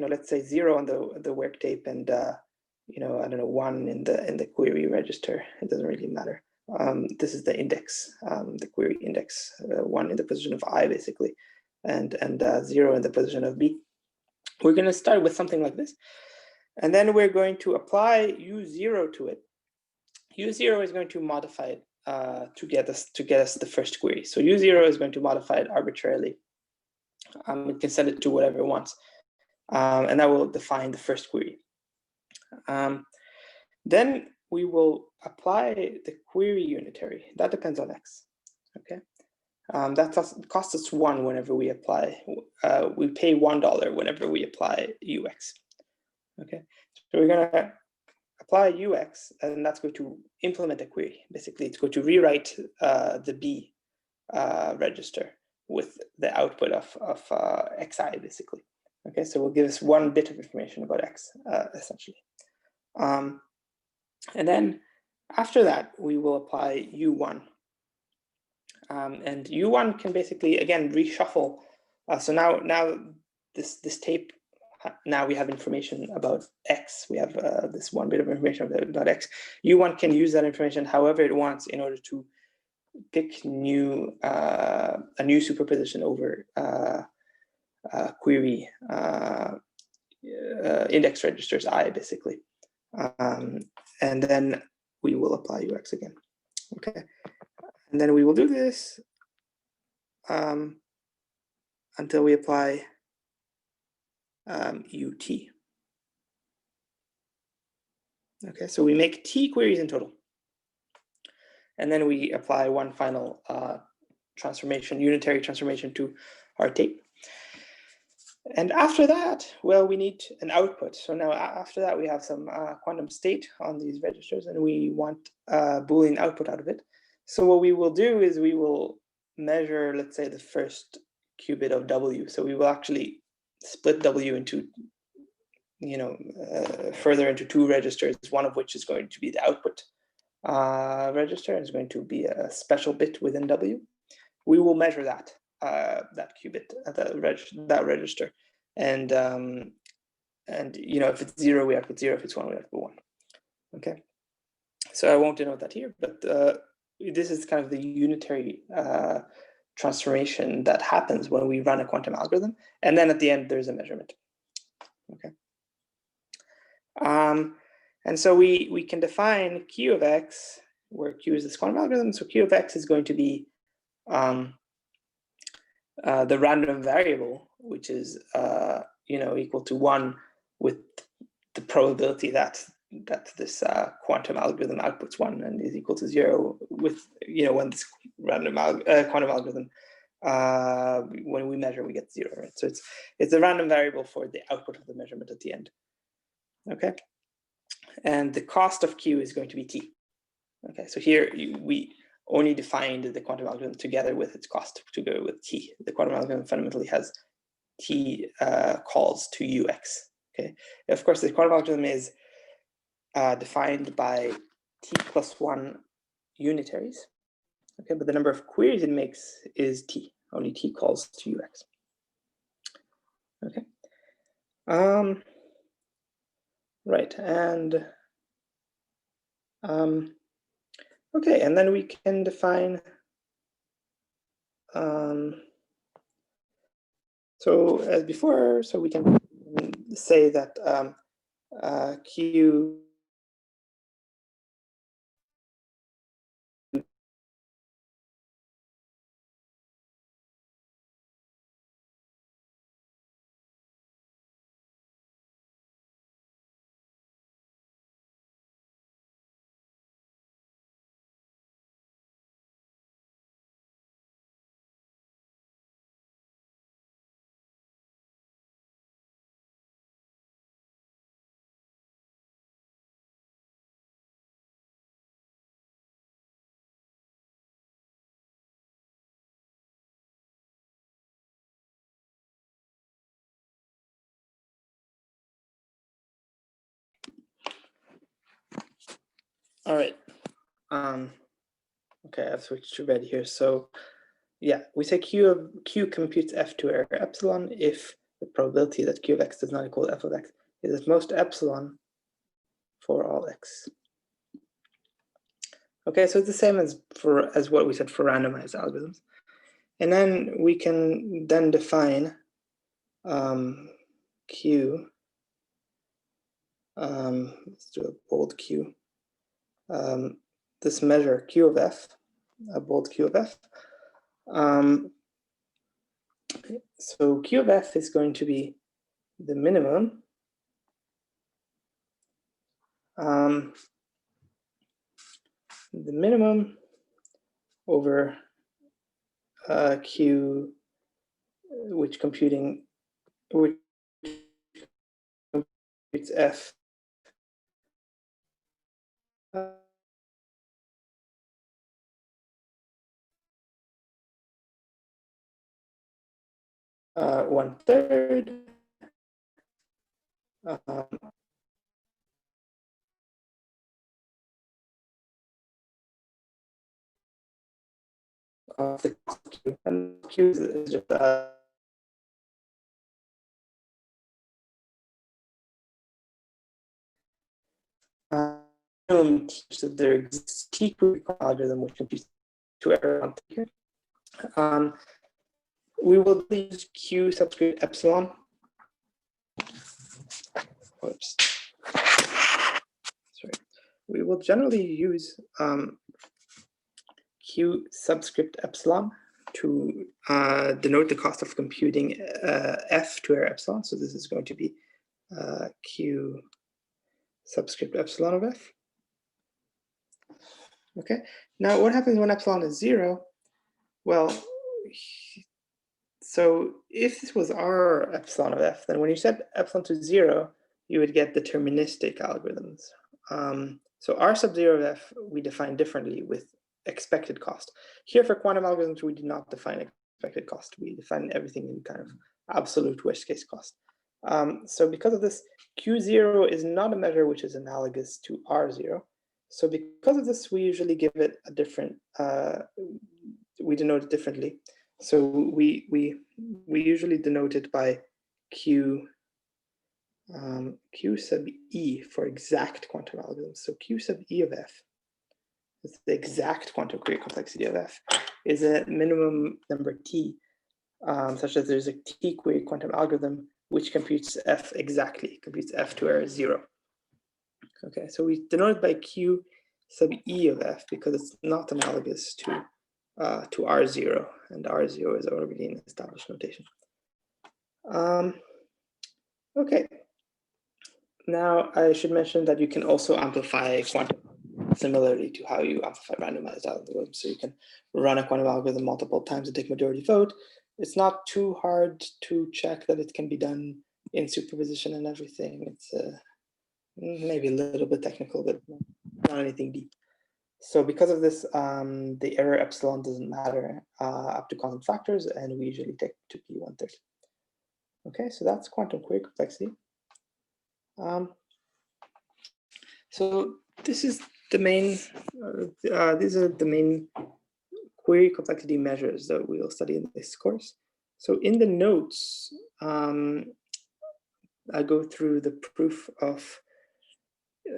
let's say 0 on the work tape, and I don't know, 1 in the query register. It doesn't really matter. This is the index, the query index, 1 in the position of I, basically, and 0 in the position of B. We're going to start with something like this, and then we're going to apply U0 to it. U0 is going to modify it to get us the first query. So U0 is going to modify it arbitrarily. It can send it to whatever it wants, and that will define the first query. Then we will apply the query unitary. That depends on X. Okay, that costs us 1 whenever we apply. We pay $1 whenever we apply UX. Okay, so we're gonna apply UX, and that's going to implement a query. Basically, it's going to rewrite the B register with the output of XI, basically. Okay, so we'll give us 1 bit of information about X, essentially. And then after that, we will apply U1. And U1 can basically, again, reshuffle. So now this tape, now we have information about X. We have this 1 bit of information about X. U1 can use that information however it wants in order to pick a new superposition over query index registers I, basically. And then we will apply UX again. Okay, and then we will do this until we apply UT. Okay, so we make T queries in total. And then we apply 1 final transformation, unitary transformation to our tape. And after that, well, we need an output. So now after that, we have some quantum state on these registers, and we want a Boolean output out of it. So what we will do is we will measure, let's say, the first qubit of W. So we will actually split W into, further into 2 registers, one of which is going to be the output register, and is going to be a special bit within W. We will measure that qubit at that register, and if it's 0, we output 0. If it's 1, we output 1. Okay, so I won't denote that here, but this is kind of the unitary transformation that happens when we run a quantum algorithm, and then at the end there's a measurement. Okay, and so we can define Q of X, where Q is this quantum algorithm. So Q of X is going to be the random variable, which is equal to 1 with the probability that this quantum algorithm outputs 1 and is equal to 0 with, when this random quantum algorithm, when we measure, we get 0, right? So it's a random variable for the output of the measurement at the end. Okay, and the cost of Q is going to be T. Okay, so here we only defined the quantum algorithm together with its cost to go with T. The quantum algorithm fundamentally has T calls to UX. Okay, of course, the quantum algorithm is defined by T plus 1 unitaries. Okay, but the number of queries it makes is T. Only T calls to UX. Okay. Right, and okay, and then we can define so as before, so we can say that Q all right. Okay, I've switched to red here. So yeah, we say Q computes F to error epsilon if the probability that Q of X does not equal F of X is at most epsilon for all X. Okay, so it's the same as what we said for randomized algorithms. And then we can then define Q. Let's do a bold Q. This measure Q of F, a bold Q of F. So Q of F is going to be the minimum over Q, which computes F one third of the Q, and Q is just so there exists T algorithm which computes to error here. We will use Q subscript epsilon. Whoops. Sorry. We will generally use Q subscript epsilon to denote the cost of computing F to error epsilon. So this is going to be Q subscript epsilon of F. Okay, now what happens when epsilon is 0? Well, so if this was R epsilon of F, then when you set epsilon to 0, you would get deterministic algorithms. So R sub 0 of F, we define differently with expected cost. Here for quantum algorithms, we do not define expected cost. We define everything in kind of absolute worst case cost. So because of this, Q0 is not a measure which is analogous to R0. So because of this, we usually give it a different, we denote it differently. So we usually denote it by Q sub E for exact quantum algorithms. So Q sub E of F is the exact quantum query complexity of F, is a minimum number T, such that there's a T query quantum algorithm which computes F exactly, computes F to error 0. Okay, so we denote it by Q sub E of F because it's not analogous to R0, and R0 is already an established notation. Okay, Now, I should mention that you can also amplify quantum similarly to how you amplify randomized algorithms. So you can run a quantum algorithm multiple times and take majority vote. It's not too hard to check that it can be done in superposition and everything. It's maybe a little bit technical, but not anything deep. So because of this, the error epsilon doesn't matter up to quantum factors, and we usually take 2p1/3. Okay, so that's quantum query complexity. So this is the main, these are the main query complexity measures that we will study in this course. So in the notes, I go through the proof of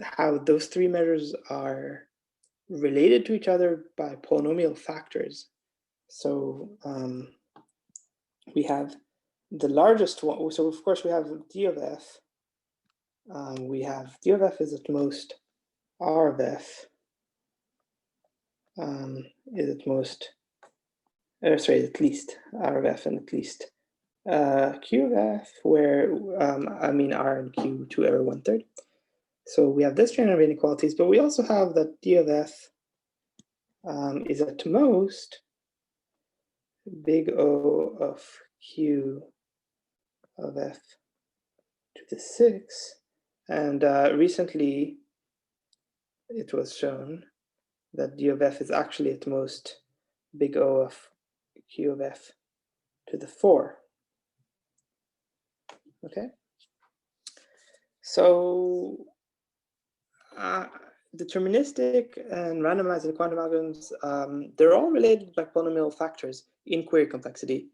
how those three measures are related to each other by polynomial factors. So we have the largest one. So of course we have d of f. We have d of f is at most r of f is at most, sorry, at least r of f and at least q of f, where I mean r and q 2 over 1/3. So we have this chain of inequalities, but we also have that d of f is at most big O of q of f to the 6. And recently it was shown that d of f is actually at most big O of q of f to the 4. Okay. So deterministic and randomized and quantum algorithms, they're all related by polynomial factors in query complexity,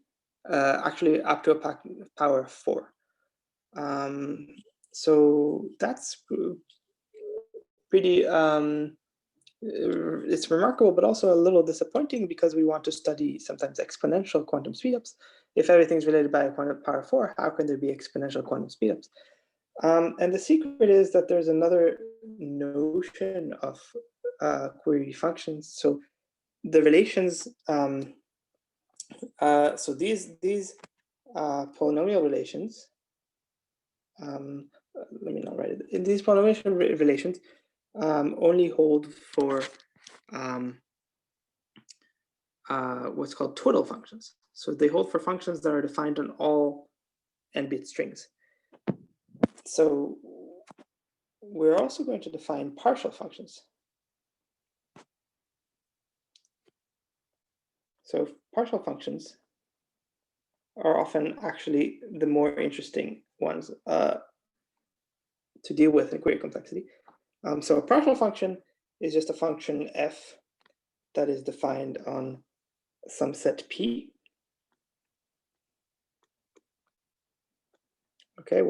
actually up to a power of 4. So that's pretty, it's remarkable, but also a little disappointing because we want to study sometimes exponential quantum speedups. If everything's related by a quantum power 4, how can there be exponential quantum speedups? And the secret is that there's another notion of query functions. So the relations, so these polynomial relations, let me not write it. In these polynomial relations only hold for what's called total functions. So they hold for functions that are defined on all n-bit strings. So we're also going to define partial functions. So partial functions are often actually the more interesting ones to deal with in query complexity. So a partial function is just a function f that is defined on some set p. Okay,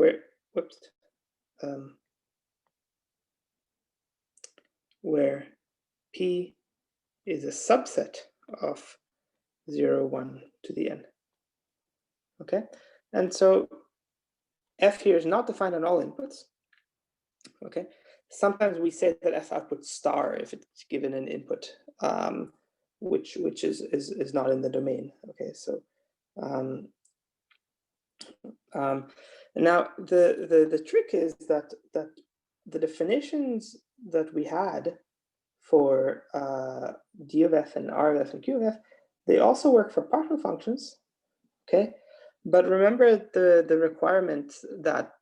where p is a subset of 0, 1 to the n. Okay, and so f here is not defined on all inputs. Okay, sometimes we say that f outputs star if it's given an input, which is not in the domain. Okay, so now the trick is that the definitions that we had for d of f and r of f and q of f, they also work for partial functions. Okay, but remember the requirement that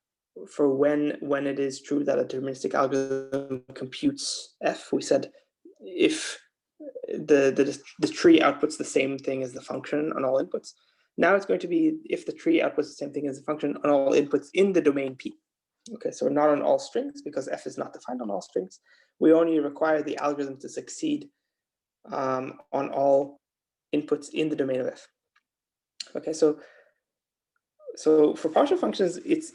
for when it is true that a deterministic algorithm computes f, we said if the tree outputs the same thing as the function on all inputs. Now it's going to be if the tree outputs the same thing as the function on all inputs in the domain P. Okay, so not on all strings because f is not defined on all strings. We only require the algorithm to succeed on all inputs in the domain of f. Okay, so for partial functions, it's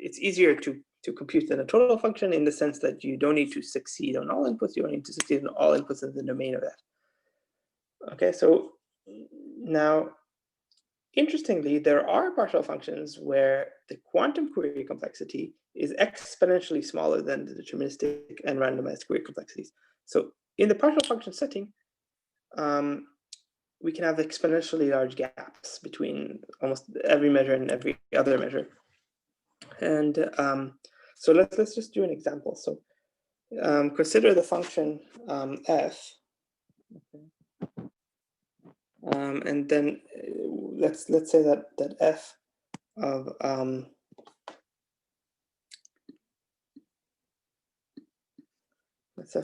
it's easier to compute than a total function in the sense that you don't need to succeed on all inputs. You don't need to succeed on all inputs in the domain of f. Okay, so now, interestingly, there are partial functions where the quantum query complexity is exponentially smaller than the deterministic and randomized query complexities. So in the partial function setting, we can have exponentially large gaps between almost every measure and every other measure. And so let's just do an example. So consider the function f, and then let's say that f of let's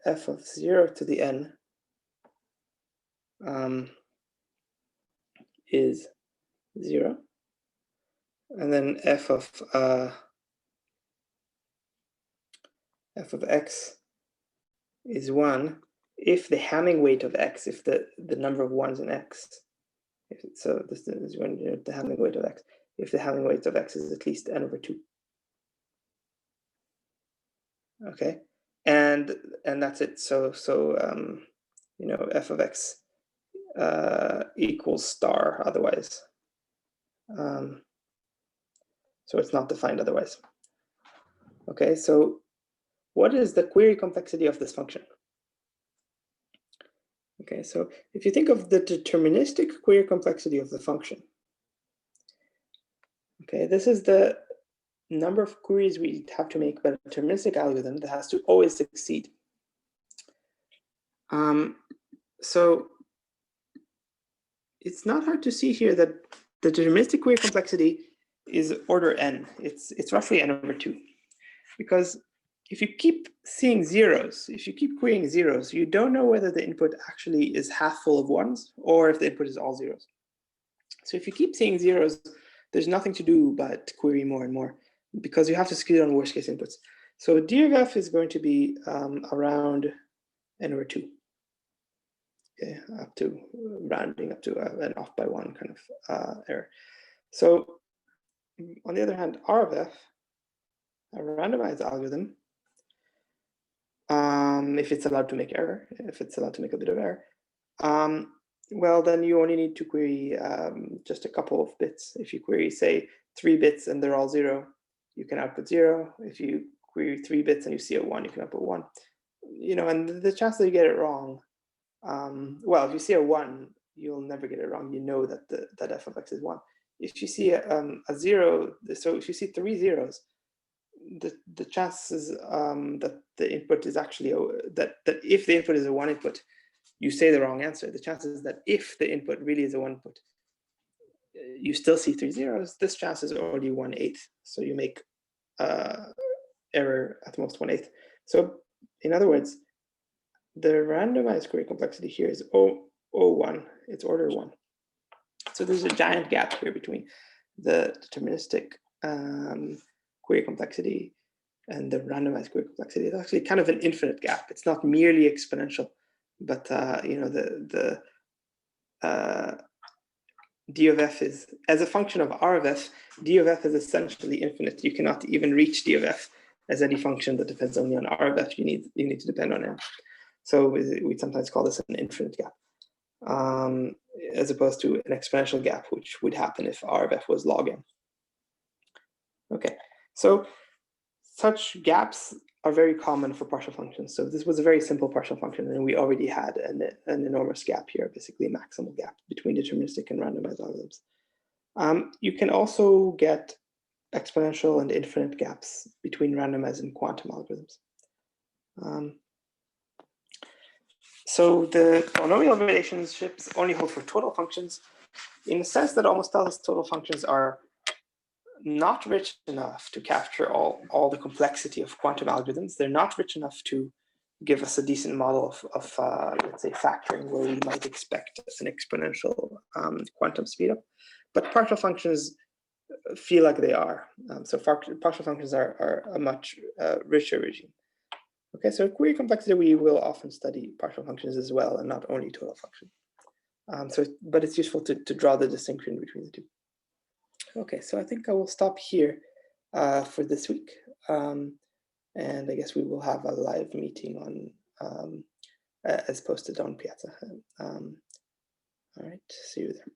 f of 0 to the n is 0, and then f of x is 1 if the Hamming weight of x, if the number of ones in x, so this is when the Hamming weight of x, if the Hamming weight of x is at least n over 2. Okay, and that's it. So you know, f of x equals star otherwise. So it's not defined otherwise. Okay, so what is the query complexity of this function? Okay, so if you think of the deterministic query complexity of the function, okay, this is the number of queries we have to make by a deterministic algorithm that has to always succeed. So it's not hard to see here that the deterministic query complexity is order n. It's roughly n over 2, because if you keep seeing zeros, if you keep querying zeros, you don't know whether the input actually is half full of ones or if the input is all zeros. So if you keep seeing zeros, there's nothing to do but query more and more, because you have to succeed on worst case inputs. So d of f is going to be around n over 2. Okay, up to rounding up to an off by 1 kind of error. So on the other hand, R of f, a randomized algorithm, if it's allowed to make error, if it's allowed to make a bit of error, well, then you only need to query just a couple of bits. If you query, say, 3 bits and they're all 0, you can output 0. If you query 3 bits and you see a 1, you can output 1. You know, and the chance that you get it wrong, well, if you see a 1, you'll never get it wrong. You know that that f of x is 1. If you see a 0, so if you see 3 zeros, the chances that the input is actually that if the input is a 1 input, you say the wrong answer. The chances that if the input really is a 1 input, you still see 3 zeros. This chance is only 1/8. So you make error at most 1/8. So in other words, the randomized query complexity here is O1. It's order 1. So there's a giant gap here between the deterministic query complexity and the randomized query complexity. It's actually kind of an infinite gap. It's not merely exponential, but you know, the d of f is, as a function of R of f, d of f is essentially infinite. You cannot even reach d of f as any function that depends only on R of f. You need to depend on n. So we sometimes call this an infinite gap, as opposed to an exponential gap, which would happen if R of f was log n. Okay, so such gaps are very common for partial functions. So this was a very simple partial function, and we already had an enormous gap here, basically a maximal gap between deterministic and randomized algorithms. You can also get exponential and infinite gaps between randomized and quantum algorithms. So the polynomial relationships only hold for total functions, in the sense that almost all total functions are not rich enough to capture all the complexity of quantum algorithms. They're not rich enough to give us a decent model of let's say, factoring, where we might expect an exponential quantum speedup. But partial functions feel like they are. So partial functions are a much richer regime. Okay, so query complexity, we will often study partial functions as well, and not only total functions. But it's useful to draw the distinction between the two. Okay, so I think I will stop here for this week. And I guess we will have a live meeting on, as posted on Piazza. All right, see you there.